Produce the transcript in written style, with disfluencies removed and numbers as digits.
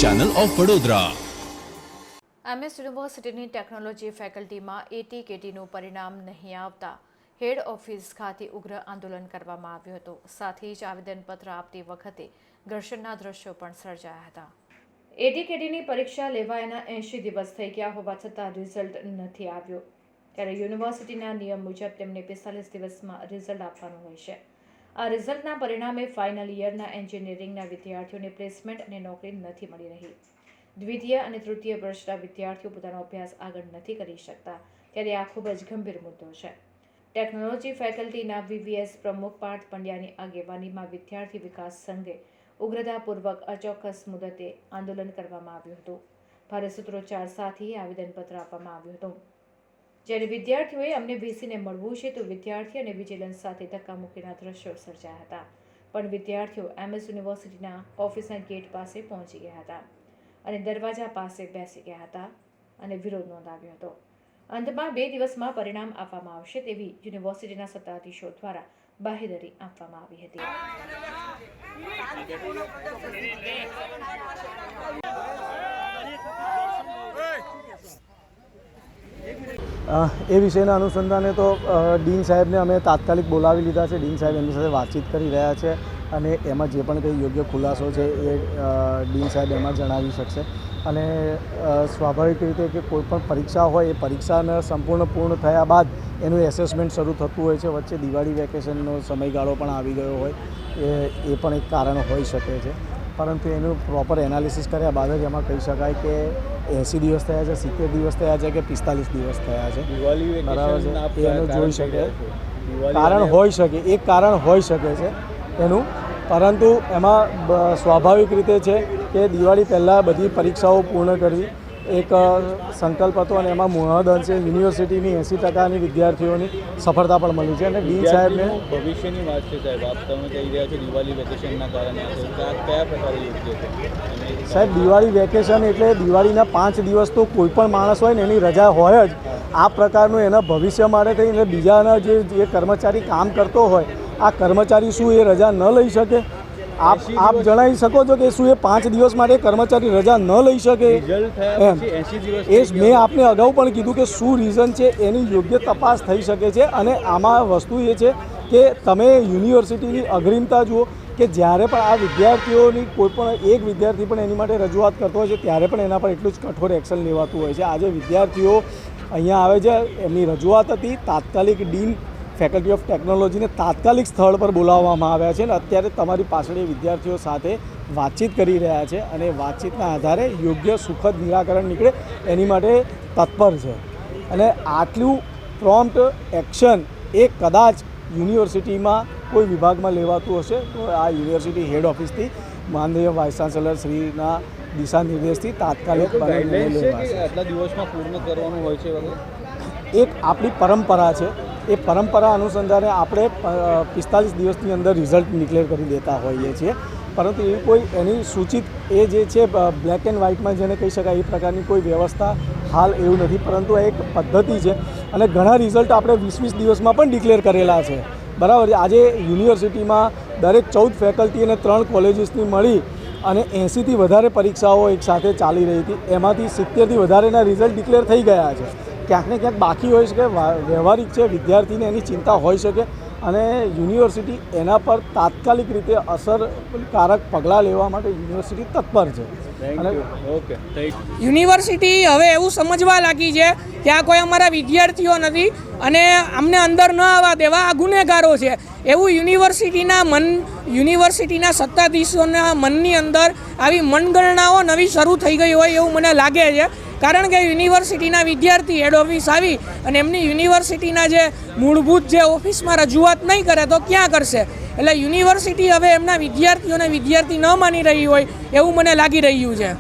Channel of Vadodara. MS યુનિવર્સિટીની technology ફેકલ્ટીમાં AT-KTનું પરિણામ નહીં આવતા હેડ ઓફિસ ખાતે ઉગ્ર આંદોલન કરવામાં આવ્યું હતું। સાથે જ આવેદનપત્ર આપતી વખતે ઘર્ષણના દ્રશ્યો પણ સર્જાયા હતા। AT-KTની પરીક્ષા લેવાયાના 80 દિવસ થઈ ગયા હોવા છતાં રિઝલ્ટ નથી આવ્યું, ત્યારે યુનિવર્સિટીના નિયમ મુજબ તેમને 45 દિવસમાં રિઝલ્ટ આપવાનું હોય છે। આ રિઝલ્ટના પરિણામે ફાઇનલ યરના એન્જિનિયરિંગના વિદ્યાર્થીઓને પ્લેસમેન્ટ અને નોકરી નથી મળી રહી। દ્વિતીય અને તૃતીય વર્ષના વિદ્યાર્થીઓ પોતાનો અભ્યાસ આગળ નથી કરી શકતા, ત્યારે આ ખૂબ જ ગંભીર મુદ્દો છે। ટેકનોલોજી ફેકલ્ટીના VVS પ્રમુખ પાર્થ પંડ્યાની આગેવાનીમાં વિદ્યાર્થી વિકાસ સંઘે ઉગ્રતાપૂર્વક અચોક્કસ મુદતે આંદોલન કરવામાં આવ્યું હતું। ભારે સૂત્રોચ્ચાર સાથે આવેદનપત્ર આપવામાં આવ્યું હતું, જ્યારે વિદ્યાર્થીઓએ અમને VCને મળવું છે તો વિદ્યાર્થી અને વિજિલન્સ સાથે ધક્કામુક્કીના દ્રશ્યો સર્જાયા હતા, પણ વિદ્યાર્થીઓ MS યુનિવર્સિટીના ઓફિસના ગેટ પાસે પહોંચી ગયા હતા અને દરવાજા પાસે બેસી ગયા હતા અને વિરોધ નોંધાવ્યો હતો। અંતમાં 2 દિવસમાં પરિણામ આપવામાં આવશે તેવી યુનિવર્સિટીના સત્તાધીશો દ્વારા બાહેધરી આપવામાં આવી હતી। એ વિષયના અનુસંધાને તો ડીન સાહેબને અમે તાત્કાલિક બોલાવી લીધા છે। ડીન સાહેબ એમની સાથે વાતચીત કરી રહ્યા છે અને એમાં જે પણ કંઈ યોગ્ય ખુલાસો છે એ ડીન સાહેબ એમાં જણાવી શકશે। અને સ્વાભાવિક રીતે કે કોઈપણ પરીક્ષા હોય એ પરીક્ષાને સંપૂર્ણ પૂર્ણ થયા બાદ એનું એસેસમેન્ટ શરૂ થતું હોય છે। વચ્ચે દિવાળી વેકેશનનો સમયગાળો પણ આવી ગયો હોય એ પણ એક કારણ હોઈ શકે છે, પરંતુ એનું પ્રોપર એનાલિસિસ કર્યા બાદ જ એમાં કહી શકાય કે 80 દિવસ થયા છે, 70 દિવસ થયા છે કે 45 દિવસ થયા છે, બરાબર છે। એનું જોઈ શકે કારણ હોઈ શકે, એક કારણ હોઈ શકે છે એનું, પરંતુ એમાં સ્વાભાવિક રીતે છે કે દિવાળી પહેલાં બધી પરીક્ષાઓ પૂર્ણ કરવી એક સંકલ્પ હતો અને એમાં મહદઅંશે યુનિવર્સિટીની 80% વિદ્યાર્થીઓની સફળતા પણ મળી છે। અને ડીન સાહેબને ભવિષ્યની વાત છે સાહેબ, આપ તમે કહી રહ્યા છો દિવાળી વેકેશનના કારણે કયા પ્રકારે યોગ્ય છે સાહેબ? દિવાળી વેકેશન એટલે દિવાળીના 5 દિવસ તો કોઈ પણ માણસ હોય ને એની રજા હોય જ। આ પ્રકારનું એના ભવિષ્ય માટે થઈને બીજાના જે કર્મચારી કામ કરતો હોય, આ કર્મચારી શું એ રજા ન લઈ શકે? આપ જણાવી શકો છો કે શું એ 5 દિવસ માટે કર્મચારી રજા ન લઈ શકે? એ મેં આપને અગાઉ પણ કીધું કે શું રીઝન છે એની યોગ્ય તપાસ થઈ શકે છે। અને આમાં વસ્તુ એ છે કે તમે યુનિવર્સિટીની અગ્રિમતા જુઓ કે જ્યારે પણ આ વિદ્યાર્થીઓની કોઈ પણ એક વિદ્યાર્થી પણ એની માટે રજૂઆત કરતો હોય છે ત્યારે પણ એના પર એટલું જ કઠોર એક્શન લેવાતું હોય છે। આજે વિદ્યાર્થીઓ અહીંયા આવે છે, એમની રજૂઆત હતી, તાત્કાલિક ડીન ફેકલ્ટી ઓફ ટેકનોલોજીને તાત્કાલિક સ્થળ પર બોલાવવામાં આવ્યા છે અને અત્યારે તમારી પાછળ એ વિદ્યાર્થીઓ સાથે વાતચીત કરી રહ્યા છે અને વાતચીતના આધારે યોગ્ય સુખદ નિરાકરણ નીકળે એની માટે તત્પર છે। અને આટલું પ્રોમ્પ્ટ એક્શન એ કદાચ યુનિવર્સિટીમાં કોઈ વિભાગમાં લેવાતું હશે તો આ યુનિવર્સિટી હેડ ઓફિસથી માનનીય વાઇસ ચાન્સેલર શ્રીના દિશા નિર્દેશથી તાત્કાલિક આટલા દિવસમાં પૂર્ણ કરવાનું હોય છે વગેરે એક આપણી પરંપરા છે। એ પરંપરા અનુસંધાને આપણે 45 દિવસની અંદર રિઝલ્ટ ડિક્લેર કરી દેતા હોઈએ છીએ, પરંતુ એ કોઈ એની સૂચિત એ જે છે બ્લેક એન્ડ વ્હાઇટમાં જેને કહી શકાય એ પ્રકારની કોઈ વ્યવસ્થા હાલ એવું નથી, પરંતુ આ એક પદ્ધતિ છે અને ઘણા રિઝલ્ટ આપણે 20-20 દિવસમાં પણ ડિક્લેર કરેલા છે, બરાબર છે। આજે યુનિવર્સિટીમાં દરેક 14 ફેકલ્ટી અને 3 કોલેજીસની મળી અને 80થી વધારે પરીક્ષાઓ એકસાથે ચાલી રહી હતી, એમાંથી 70થી વધારેના રિઝલ્ટ ડિક્લેર થઈ ગયા છે। ક્યાંક ને ક્યાંક બાકી હોઈ શકે, વ્યવહારિક છે, વિદ્યાર્થીને એની ચિંતા હોઈ શકે અને યુનિવર્સિટી એના પર તાત્કાલિક રીતે અસરકારક પગલાં લેવા માટે યુનિવર્સિટી તત્પર છે। અને યુનિવર્સિટી હવે એવું સમજવા લાગી છે કે આ કોઈ અમારા વિદ્યાર્થીઓ નથી અને અમને અંદર ન આવવા દેવા આ ગુનેગારો છે, એવું યુનિવર્સિટીના સત્તાધીશોના મનની અંદર આવી મનગણનાઓ નવી શરૂ થઈ ગઈ હોય એવું મને લાગે છે। કારણ કે યુનિવર્સિટીના વિદ્યાર્થી હેડ ઓફિસ આવી અને એમની યુનિવર્સિટીના જે મૂળભૂત જે ઓફિસમાં રજૂઆત નહીં કરે તો ક્યાં કરશે? એટલે યુનિવર્સિટી હવે એમના વિદ્યાર્થીઓને વિદ્યાર્થી ન માની રહી હોય એવું મને લાગી રહ્યું છે।